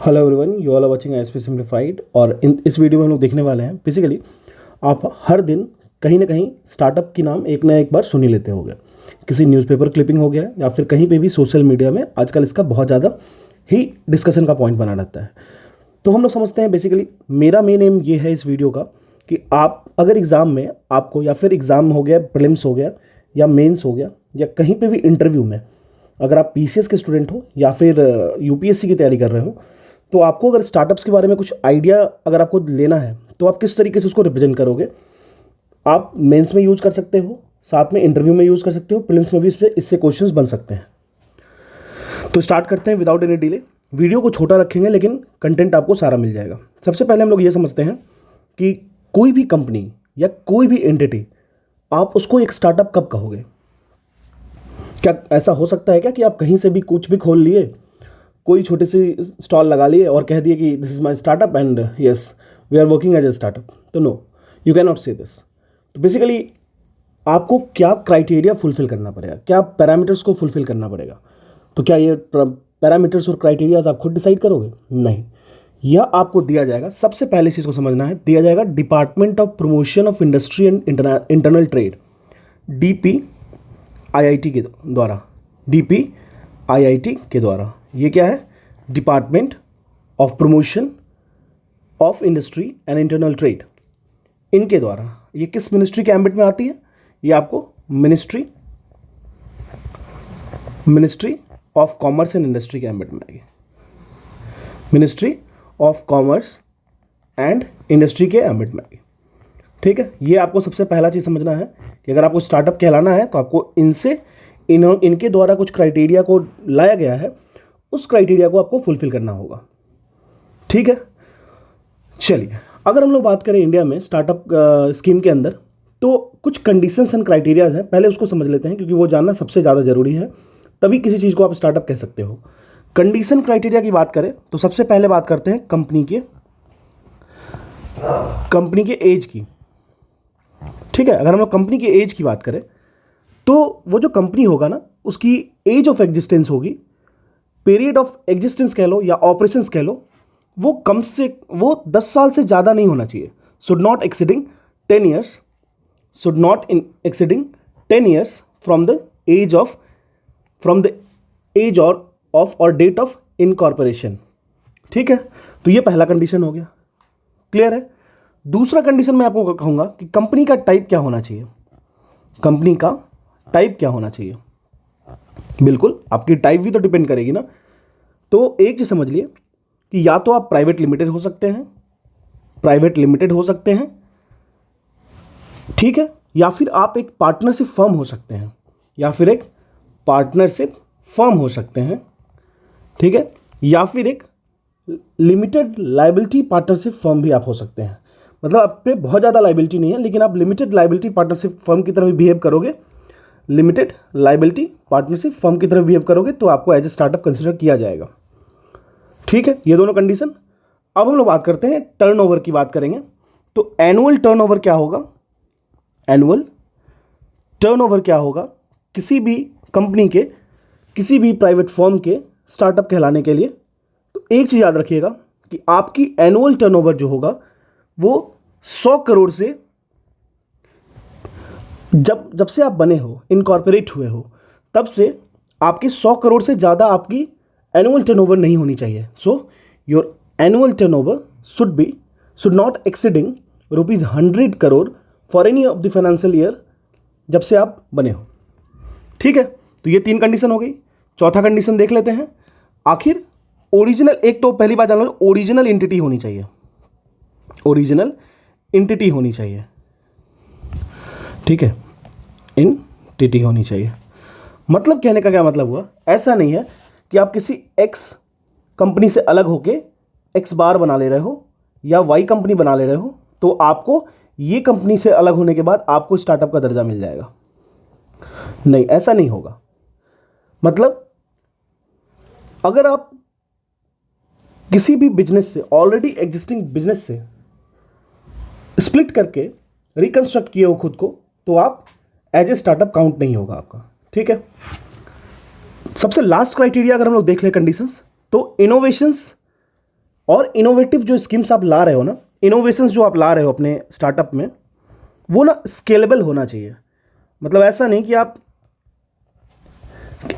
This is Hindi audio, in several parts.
Hello everyone, you all are watching ISP simplified. और इस वीडियो में हम लोग देखने वाले हैं बेसिकली आप हर दिन कहीं ना कहीं स्टार्टअप की नाम एक ना एक बार सुन ही लेते होंगे। किसी न्यूज़पेपर क्लिपिंग हो गया या फिर कहीं पे भी सोशल मीडिया में आजकल इसका बहुत ज़्यादा ही डिस्कशन का पॉइंट बना रहता है। तो हम लोग समझते हैं बेसिकली मेरा मेन एम ये है इस वीडियो का कि आप अगर एग्ज़ाम में आपको या फिर एग्ज़ाम हो गया, प्रीलिम्स हो गया या मेंस हो गया या कहीं पे भी इंटरव्यू में अगर आप पीसीएस के स्टूडेंट हो या फिर यूपीएससी की तैयारी कर रहे हो, तो आपको अगर स्टार्टअप्स के बारे में कुछ आइडिया अगर आपको लेना है तो आप किस तरीके से उसको रिप्रेजेंट करोगे। आप मेंस में यूज कर सकते हो, साथ में इंटरव्यू में यूज कर सकते हो, प्रीलिम्स में भी इससे क्वेश्चंस बन सकते हैं। तो स्टार्ट करते हैं विदाउट एनी डिले। वीडियो को छोटा रखेंगे लेकिन कंटेंट आपको सारा मिल जाएगा। सबसे पहले हम लोग ये समझते हैं कि कोई भी कंपनी या कोई भी एंटिटी आप उसको एक स्टार्टअप कब कहोगे। क्या ऐसा हो सकता है क्या कि आप कहीं से भी कुछ भी खोल लिए, कोई छोटी सी स्टॉल लगा लिए और कह दिए कि this is my startup and yes we are working as a startup. तो no, you can not say this. तो बेसिकली आपको क्या क्राइटेरिया फुलफिल करना पड़ेगा, क्या पैरामीटर्स को फुलफिल करना पड़ेगा। तो क्या ये पैरामीटर्स और क्राइटेरियाज आप खुद डिसाइड करोगे? नहीं, यह आपको दिया जाएगा। सबसे पहले चीज़ को समझना है, दिया जाएगा department of promotion of industry and internal trade, DPIIT के द्वारा। DPIIT के द्वारा ये क्या है? Department of promotion of industry and internal trade. इनके द्वारा ये किस मिनिस्ट्री के एम्बिट में आती है? ये आपको ministry of commerce and industry के एम्बिट में आएगी। Ministry of commerce and industry के एम्बिट में आएगी। ठीक है, ये आपको सबसे पहला चीज़ समझना है कि अगर आपको स्टार्टअप कहलाना है तो आपको इनके द्वारा कुछ क्राइटेरिया को लाया गया है, उस क्राइटेरिया को आपको फुलफिल करना होगा। ठीक है, चलिए अगर हम लोग बात करें इंडिया में स्टार्टअप स्कीम के अंदर, तो कुछ कंडीशंस एंड क्राइटेरियाज हैं। पहले उसको समझ लेते हैं क्योंकि वो जानना सबसे ज़्यादा ज़रूरी है, तभी किसी चीज़ को आप स्टार्टअप कह सकते हो। कंडीशन क्राइटेरिया की बात करें तो सबसे पहले बात करते हैं कंपनी के एज की। ठीक है, अगर हम लोग कंपनी के एज की बात करें तो वो जो कंपनी होगा ना, उसकी एज ऑफ एग्जिस्टेंस होगी, पीरियड ऑफ एग्जिस्टेंस कह लो या ऑपरेशंस कह लो, वो 10 साल से ज़्यादा नहीं होना चाहिए। Should not exceeding 10 years, should not exceeding 10 years from the age और डेट ऑफ इनकॉर्पोरेशन। ठीक है, तो ये पहला कंडीशन हो गया। क्लियर है? दूसरा कंडीशन मैं आपको कहूँगा कि कंपनी का टाइप क्या होना चाहिए। कंपनी का टाइप क्या होना चाहिए? बिल्कुल, आपकी टाइप भी तो डिपेंड करेगी ना। तो एक चीज़ समझ लिए कि या तो आप प्राइवेट लिमिटेड हो सकते हैं, ठीक है, या फिर आप एक पार्टनरशिप फर्म हो सकते हैं, ठीक है, या फिर एक लिमिटेड लायबिलिटी पार्टनरशिप फर्म भी आप हो सकते हैं। मतलब आप पे बहुत ज़्यादा लायबिलिटी नहीं है लेकिन आप लिमिटेड लायबिलिटी पार्टनरशिप फर्म की तरह भी बिहेव करोगे, तो आपको एज ए स्टार्टअप कंसिडर किया जाएगा। ठीक है, ये दोनों कंडीशन। अब हम लोग बात करते हैं टर्नओवर की बात करेंगे। तो एनुअल टर्नओवर क्या होगा किसी भी कंपनी के, किसी भी प्राइवेट फर्म के स्टार्टअप कहलाने के लिए? तो एक चीज़ याद रखिएगा कि आपकी एनुअल टर्नओवर जो होगा वो 100 करोड़ से, जब से आप बने हो, इनकॉर्पोरेट हुए हो, तब से आपकी 100 करोड़ से ज़्यादा आपकी एनुअल टर्नओवर नहीं होनी चाहिए। So your annual turnover should not exceeding ₹100 crore for any of the financial year जब से आप बने हो। ठीक है, तो ये 3 कंडीशन हो गई। चौथा कंडीशन देख लेते हैं। आखिर ओरिजिनल, एक तो पहली बात जान लो, ओरिजिनल एंटिटी होनी चाहिए। ठीक है, एंटिटी होनी चाहिए। मतलब कहने का क्या मतलब हुआ? ऐसा नहीं है कि आप किसी एक्स कंपनी से अलग होके एक्स बार बना ले रहे हो या वाई कंपनी बना ले रहे हो तो आपको ये कंपनी से अलग होने के बाद आपको स्टार्टअप का दर्जा मिल जाएगा। नहीं, ऐसा नहीं होगा। मतलब अगर आप किसी भी बिजनेस से, ऑलरेडी एग्जिस्टिंग बिजनेस से स्प्लिट करके रिकंस्ट्रक्ट किए हो खुद को, तो आप एज ए स्टार्टअप काउंट नहीं होगा आपका। ठीक है, सबसे लास्ट क्राइटेरिया अगर हम लोग देख लें कंडीशंस, तो इनोवेशंस और इनोवेटिव जो स्कीम्स आप ला रहे हो ना, इनोवेशंस जो आप ला रहे हो अपने स्टार्टअप में, वो ना स्केलेबल होना चाहिए। मतलब ऐसा नहीं कि आप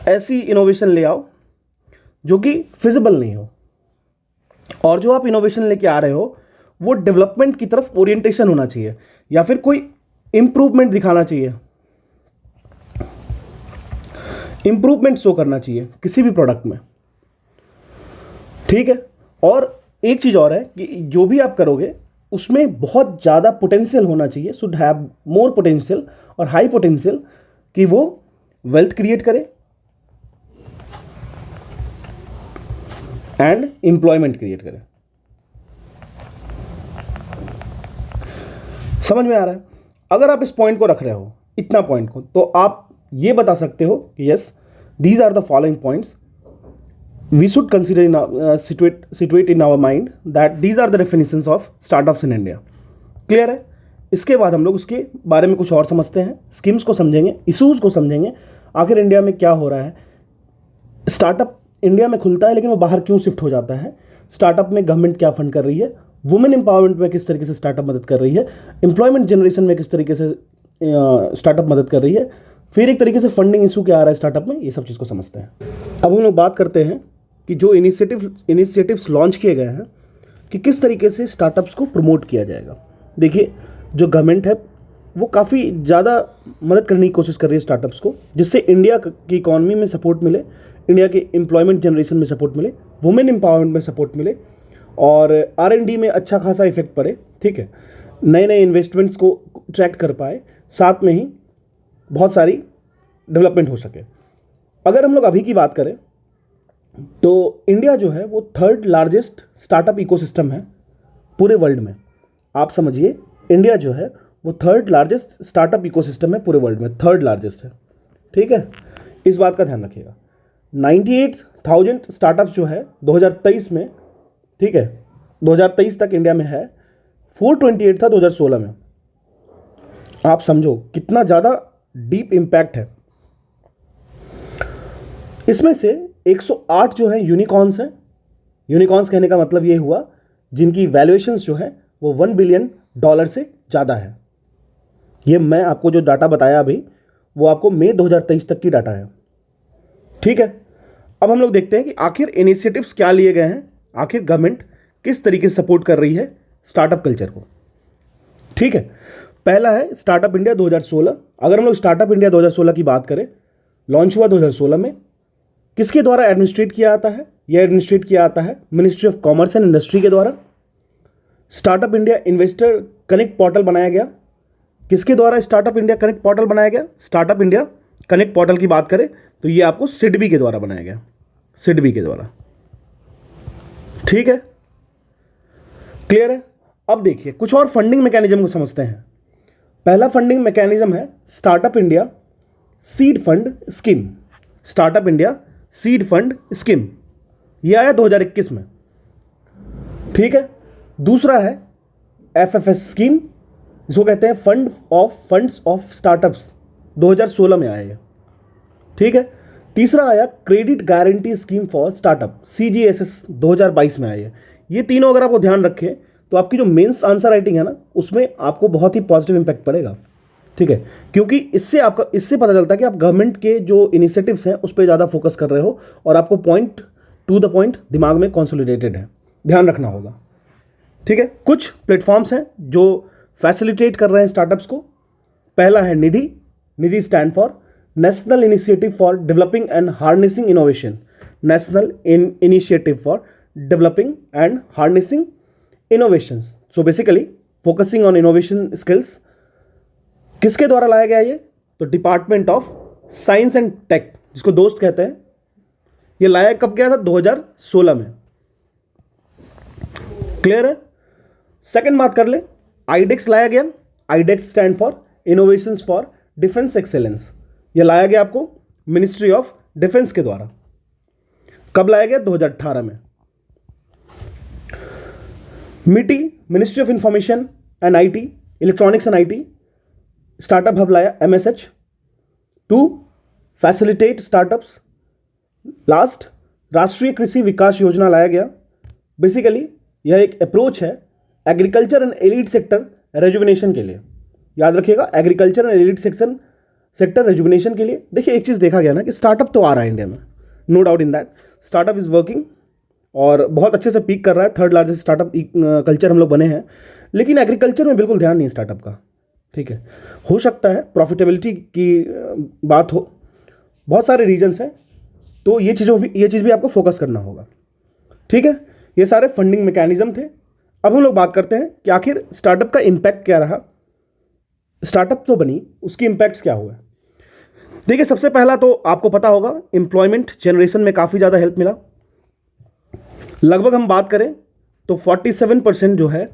ऐसी इनोवेशन ले आओ जो कि फिजिबल नहीं हो, और जो आप इनोवेशन लेके आ रहे हो वो डेवलपमेंट की तरफ ओरिएंटेशन होना चाहिए, या फिर कोई इंप्रूवमेंट दिखाना चाहिए, इंप्रूवमेंट शो करना चाहिए किसी भी प्रोडक्ट में, ठीक है। और एक चीज़ और है कि जो भी आप करोगे उसमें बहुत ज़्यादा पोटेंशियल होना चाहिए, शुड हैव मोर पोटेंशियल और हाई पोटेंशियल, कि वो वेल्थ क्रिएट करे एंड एम्प्लॉयमेंट क्रिएट करे। समझ में आ रहा है? अगर आप इस पॉइंट को रख रहे हो, इतना पॉइंट को, तो आप ये बता सकते हो कि yes, these are the following points we should consider in situate in our mind, that these are the definitions of startups in India. Clear है? इसके बाद हम लोग उसके बारे में कुछ और समझते हैं, स्कीम्स को समझेंगे, इशूज़ को समझेंगे, आखिर इंडिया में क्या हो रहा है, स्टार्टअप इंडिया में खुलता है लेकिन वो बाहर क्यों शिफ्ट हो जाता है, स्टार्टअप में गवर्नमेंट क्या फंड कर रही है, वुमेन एम्पावरमेंट में किस तरीके से स्टार्टअप मदद कर रही है, एम्प्लॉयमेंट जनरेशन में किस तरीके से स्टार्टअप मदद कर रही है, फिर एक तरीके से फंडिंग इशू क्या आ रहा है स्टार्टअप में, ये सब चीज़ को समझते हैं। अब हम लोग बात करते हैं कि जो इनिशिएटिव्स लॉन्च किए गए हैं कि किस तरीके से स्टार्टअप्स को प्रमोट किया जाएगा। देखिए, जो गवर्नमेंट है वो काफ़ी ज़्यादा मदद करने की कोशिश कर रही है स्टार्टअप्स को, जिससे इंडिया की इकॉनमी में सपोर्ट मिले, इंडिया के एम्प्लॉयमेंट जनरेशन में सपोर्ट मिले, वुमेन एम्पावरमेंट में सपोर्ट मिले, और R&D में अच्छा खासा इफेक्ट पड़े, ठीक है, नए नए इन्वेस्टमेंट्स को ट्रैक कर पाए, साथ में ही बहुत सारी डेवलपमेंट हो सके। अगर हम लोग अभी की बात करें तो इंडिया जो है वो 3rd लार्जेस्ट स्टार्टअप इकोसिस्टम है पूरे वर्ल्ड में। आप समझिए, इंडिया जो है वो 3rd लार्जेस्ट स्टार्टअप इकोसिस्टम है पूरे वर्ल्ड में, 3rd लार्जेस्ट है, ठीक है। इस बात का ध्यान रखिएगा। 98,000 स्टार्टअप्स जो है 2023 में, ठीक है, 2023 तक इंडिया में है, 428 था 2016 में। आप समझो कितना ज़्यादा डीप इम्पैक्ट है। इसमें से 108 जो है यूनिकॉर्न्स हैं। यूनिकॉर्न्स कहने का मतलब ये हुआ जिनकी वैल्यूएशंस जो है वो $1 बिलियन से ज़्यादा है। ये मैं आपको जो डाटा बताया अभी वो आपको मई 2023 तक की डाटा है, ठीक है। अब हम लोग देखते हैं कि आखिर इनिशिएटिव्स क्या लिए गए हैं, आखिर गवर्नमेंट किस तरीके से सपोर्ट कर रही है स्टार्टअप कल्चर को, ठीक है। पहला है स्टार्टअप इंडिया 2016। अगर हम लोग स्टार्टअप इंडिया 2016 की बात करें, लॉन्च हुआ 2016 में। किसके द्वारा एडमिनिस्ट्रेट किया जाता है? यह एडमिनिस्ट्रेट किया जाता है ministry of commerce and industry के द्वारा। Startup India investor connect portal बनाया गया। किसके द्वारा स्टार्टअप इंडिया कनेक्ट पोर्टल बनाया गया? स्टार्टअप इंडिया कनेक्ट पोर्टल की बात करें तो ये आपको सिडबी के द्वारा बनाया गया, सिडबी के द्वारा, ठीक है, क्लियर है। अब देखिए कुछ और फंडिंग मैकेनिज्म को समझते हैं। पहला फंडिंग मैकेनिज्म है startup India seed fund scheme. Startup India seed fund scheme, यह आया 2021 में, ठीक है। दूसरा है FFS स्कीम, जिसको कहते हैं फंड्स ऑफ स्टार्टअप्स, 2016 में आया है, ठीक है। तीसरा आया credit guarantee scheme for startup, CGSS, 2022 में आया है। ये तीनों अगर आपको ध्यान रखें तो आपकी जो मेंस आंसर राइटिंग है ना, उसमें आपको बहुत ही पॉजिटिव इंपैक्ट पड़ेगा, ठीक है, क्योंकि इससे पता चलता है कि आप गवर्नमेंट के जो इनिशिएटिव्स हैं उस पर ज़्यादा फोकस कर रहे हो और आपको पॉइंट टू द पॉइंट दिमाग में कंसोलिडेटेड है, ध्यान रखना होगा, ठीक है। कुछ प्लेटफॉर्म्स हैं जो फैसिलिटेट कर रहे हैं स्टार्टअप्स को। पहला है NIDHI. NIDHI stand for National Initiative for Developing and Harnessing Innovation. National Initiative for Developing and Harnessing Innovations. So basically focusing on innovation skills. किसके द्वारा लाया गया ये? तो Department of Science and Tech, जिसको दोस्त कहते हैं। ये लाया कब गया था? 2016 में, क्लियर है। सेकंड बात कर ले, आईडेक्स लाया गया। IDEX stand for innovations for defence excellence. ये लाया गया आपको मिनिस्ट्री ऑफ डिफेंस के द्वारा। कब लाया गया? 2018 में। MeitY, Ministry of Information and IT, electronics and IT, startup hub लाया MSH to facilitate startups. Last, Rashtriya Krishi विकास योजना लाया गया। बेसिकली यह एक अप्रोच है एग्रीकल्चर एंड एलिड सेक्टर रेजुविनेशन के लिए। याद रखिएगा, एग्रीकल्चर एंड एलिड सेक्टर रेजुविनेशन के लिए। देखिए एक चीज़ देखा गया ना कि स्टार्टअप तो आ रहा है इंडिया में, no doubt in that, startup is working और बहुत अच्छे से पीक कर रहा है, थर्ड लार्जेस्ट स्टार्टअप कल्चर हम लोग बने हैं। लेकिन एग्रीकल्चर में बिल्कुल ध्यान नहीं है स्टार्टअप का, ठीक है। हो सकता है प्रॉफिटेबिलिटी की बात हो, बहुत सारे रीजंस हैं, तो ये चीज़ भी आपको फोकस करना होगा, ठीक है। ये सारे फंडिंग मैकेनिज्म थे। अब हम लोग बात करते हैं कि आखिर स्टार्टअप का इम्पैक्ट क्या रहा। स्टार्टअप तो बनी, उसकी इम्पैक्ट्स क्या हुआ। देखिए सबसे पहला तो आपको पता होगा, एम्प्लॉयमेंट जनरेशन में काफ़ी ज़्यादा हेल्प मिला। लगभग हम बात करें तो 47% जो है,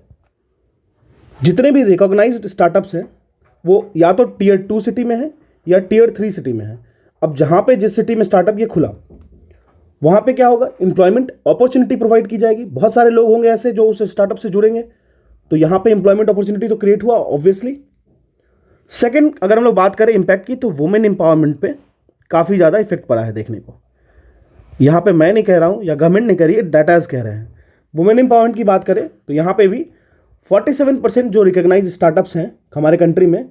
जितने भी रिकॉग्नाइज्ड स्टार्टअप्स हैं वो या तो टियर 2 सिटी में है या टियर 3 सिटी में है। अब जहाँ पे जिस सिटी में स्टार्टअप ये खुला, वहाँ पे क्या होगा, एम्प्लॉयमेंट अपॉर्चुनिटी प्रोवाइड की जाएगी। बहुत सारे लोग होंगे ऐसे जो उस स्टार्टअप से जुड़ेंगे, तो यहाँ पे एम्प्लॉयमेंट अपॉर्चुनिटी तो क्रिएट हुआ ऑब्वियसली। सेकंड, अगर हम लोग बात करें इम्पैक्ट की, तो वुमेन एम्पावरमेंट पे काफ़ी ज़्यादा इफेक्ट पड़ा है देखने को। यहाँ पे मैं नहीं कह रहा हूँ या गवर्नमेंट नहीं कह रही है, डाटाज कह रहे हैं। वुमेन एम्पावरमेंट की बात करें तो यहाँ पे भी 47% जो रिकॉग्नाइज स्टार्टअप्स हैं हमारे कंट्री में,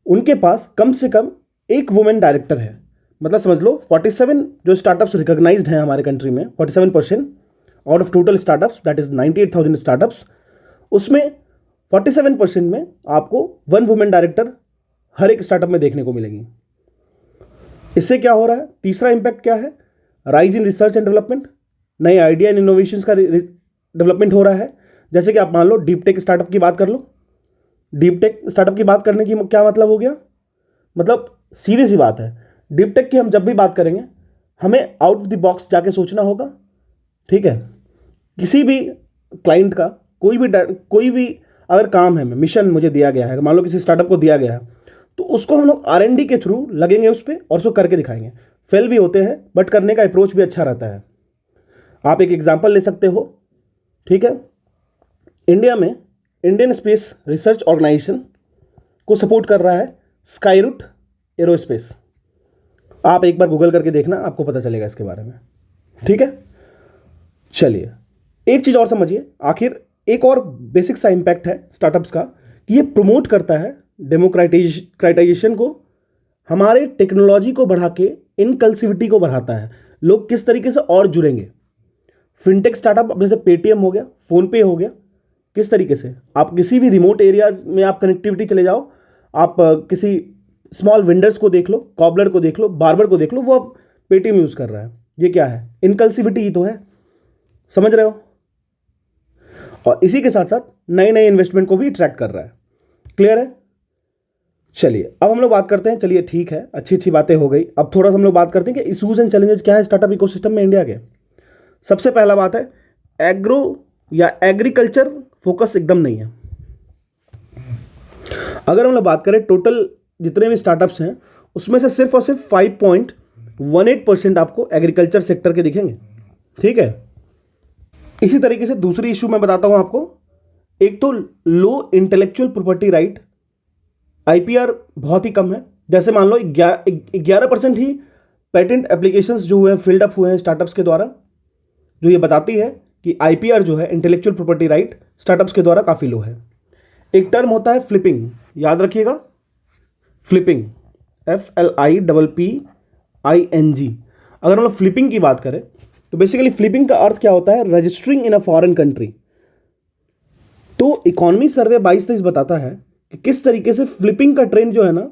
उनके पास कम से कम एक वुमेन डायरेक्टर है। मतलब समझ लो 47 जो स्टार्टअप्स रिकॉग्नाइज्ड हैं हमारे कंट्री में, 47% out of total startups, that is 98,000 startups, उसमें 47% में आपको 1 वुमेन डायरेक्टर हर एक स्टार्टअप में देखने को मिलेगी। इससे क्या हो रहा है, तीसरा इंपैक्ट क्या है, rise in research and development, नए आइडिया एंड इनोवेशंस का डेवलपमेंट हो रहा है। जैसे कि आप मान लो डीप टेक स्टार्टअप की बात कर लो। डीप टेक स्टार्टअप की बात करने की क्या मतलब हो गया, मतलब सीधी सी बात है, डीप टेक की हम जब भी बात करेंगे हमें आउट ऑफ द बॉक्स जाके सोचना होगा, ठीक है। किसी भी क्लाइंट का कोई भी अगर काम है, मिशन मुझे दिया गया है, मान लो किसी स्टार्टअप को दिया गया है, तो उसको हम लोग R&D के थ्रू लगेंगे उस पर और उसको करके दिखाएंगे। फेल भी होते हैं बट करने का अप्रोच भी अच्छा रहता है। आप एक एग्जांपल ले सकते हो, ठीक है। इंडिया में इंडियन स्पेस रिसर्च ऑर्गेनाइजेशन को सपोर्ट कर रहा है स्काईरूट एरोस्पेस। आप एक बार गूगल करके देखना, आपको पता चलेगा इसके बारे में, ठीक है। चलिए एक चीज़ और समझिए, आखिर एक और बेसिक सा इम्पैक्ट है स्टार्टअप्स का कि ये प्रमोट करता है डेमोक्रेटाइजेशन को, हमारे टेक्नोलॉजी को बढ़ा के इनकल्सिविटी को बढ़ाता है। लोग किस तरीके से और जुड़ेंगे, फिनटेक स्टार्टअप जैसे पेटीएम हो गया, फ़ोनपे हो गया, किस तरीके से आप किसी भी रिमोट एरियाज में आप कनेक्टिविटी चले जाओ, आप किसी स्मॉल वेंडर्स को देख लो, कॉबलर को देख लो, बार्बर को देख लो, वो अब पेटीएम यूज़ कर रहा है। ये क्या है, इनकल्सिविटी ही तो है, समझ रहे हो। और इसी के साथ साथ नए नए इन्वेस्टमेंट को भी अट्रैक्ट कर रहा है। क्लियर है। चलिए अब हम लोग बात करते हैं, चलिए ठीक है, अच्छी अच्छी बातें हो गई। अब थोड़ा सा हम लोग बात करते हैं कि इशूज एंड चैलेंजेस क्या है स्टार्टअप इकोसिस्टम में इंडिया के। सबसे पहला बात है, एग्रो या एग्रीकल्चर फोकस एकदम नहीं है। अगर हम लोग बात करें टोटल जितने भी स्टार्टअप्स हैं, उसमें से सिर्फ और सिर्फ 5.18% आपको एग्रीकल्चर सेक्टर के दिखेंगे, ठीक है। इसी तरीके से दूसरी इशू मैं बताता हूं आपको, एक तो लो इंटेलेक्चुअल प्रॉपर्टी राइट, IPR बहुत ही कम है। जैसे मान लो 11% ही पेटेंट एप्लीकेशंस जो हुए हैं फील्ड अप हुए हैं स्टार्टअप्स के द्वारा, जो ये बताती है कि IPR जो है इंटेलेक्चुअल प्रॉपर्टी राइट स्टार्टअप्स के द्वारा काफ़ी लो है। एक टर्म होता है फ्लिपिंग, याद रखिएगा, फ्लिपिंग, FLIPPING। अगर हम लोग फ्लिपिंग की बात करें तो बेसिकली फ्लिपिंग का अर्थ क्या होता है, registering in a foreign country. तो इकोनॉमी सर्वे 22-23 बताता है कि किस तरीके से फ्लिपिंग का ट्रेंड जो है ना,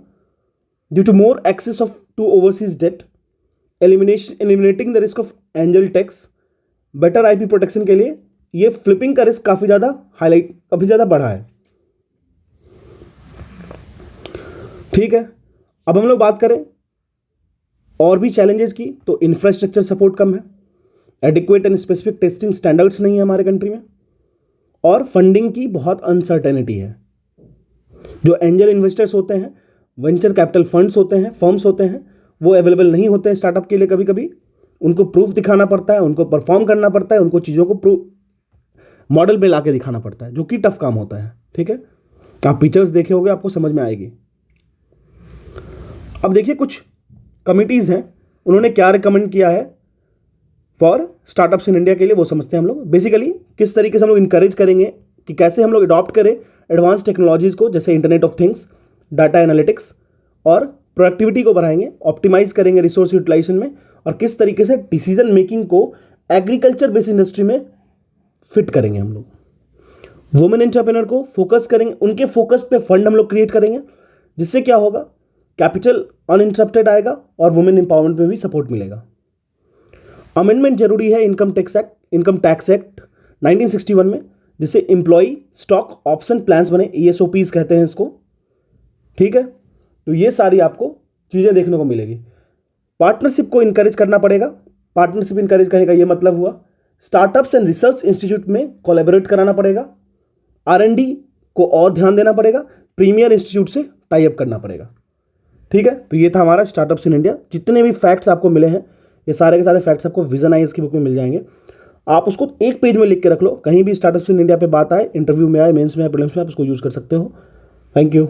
due to more access of to overseas debt, eliminating the risk of angel tax, better IP protection के लिए ये फ्लिपिंग का रिस्क काफ़ी ज़्यादा बढ़ा है, ठीक है। अब हम लोग बात करें और भी चैलेंजेस की, तो इंफ्रास्ट्रक्चर सपोर्ट कम है, adequate and specific testing standards नहीं है हमारे कंट्री में, और फंडिंग की बहुत अनसर्टेनिटी है। जो एंजल इन्वेस्टर्स होते हैं, वेंचर कैपिटल फंड्स होते हैं, फर्म्स होते हैं, वो अवेलेबल नहीं होते हैं स्टार्टअप के लिए। कभी कभी उनको प्रूफ दिखाना पड़ता है, उनको परफॉर्म करना पड़ता है, उनको चीज़ों को मॉडल पे ला के दिखाना पड़ता है, जो कि टफ काम होता है, ठीक है। आप पिक्चर्स देखे होंगे, आपको समझ में आएगी। अब देखिए कुछ कमिटीज़ हैं, उन्होंने क्या रिकमेंड किया है फॉर स्टार्टअप्स इन इंडिया के लिए, वो समझते हैं हम लोग। बेसिकली किस तरीके से हम लोग इंकरेज करेंगे कि कैसे हम लोग अडॉप्ट करें एडवांस टेक्नोलॉजीज़ को, जैसे internet of things, data analytics, और प्रोडक्टिविटी को बढ़ाएंगे, ऑप्टिमाइज करेंगे रिसोर्स यूटिलाइजेशन में, और किस तरीके से डिसीजन मेकिंग को एग्रीकल्चर बेस्ड इंडस्ट्री में फिट करेंगे हम लोग। वुमेन एंटरप्रेन्योर को फोकस करेंगे, उनके फोकस पे फंड हम लोग क्रिएट करेंगे, जिससे क्या होगा, कैपिटल अनइंटरप्टेड आएगा और वुमेन एम्पावरमेंट में भी सपोर्ट मिलेगा। अमेंडमेंट जरूरी है इनकम टैक्स एक्ट 1961 में, जिससे एम्प्लॉय स्टॉक ऑप्शन प्लान्स बने, ESOPs कहते हैं इसको। ठीक है, तो ये सारी आपको चीज़ें देखने को मिलेगी। पार्टनरशिप को इनकरेज करना पड़ेगा। पार्टनरशिप इनकरेज करने का ये मतलब हुआ स्टार्टअप्स एंड रिसर्च इंस्टीट्यूट में कोलैबोरेट कराना पड़ेगा, R&D को और ध्यान देना पड़ेगा, प्रीमियर इंस्टीट्यूट से टाई अप करना पड़ेगा। ठीक है, तो ये था हमारा स्टार्टअप्स इन इंडिया। जितने भी फैक्ट्स आपको मिले हैं, ये सारे के सारे फैक्ट्स आपको विजन आईएएस की बुक में मिल जाएंगे। आप उसको एक पेज में लिख के रख लो, कहीं भी स्टार्टअप्स इन इंडिया पे बात आए, इंटरव्यू में आए, मेंस में आए, प्रीलिम्स में, आप उसको यूज़ कर सकते हो। Thank you.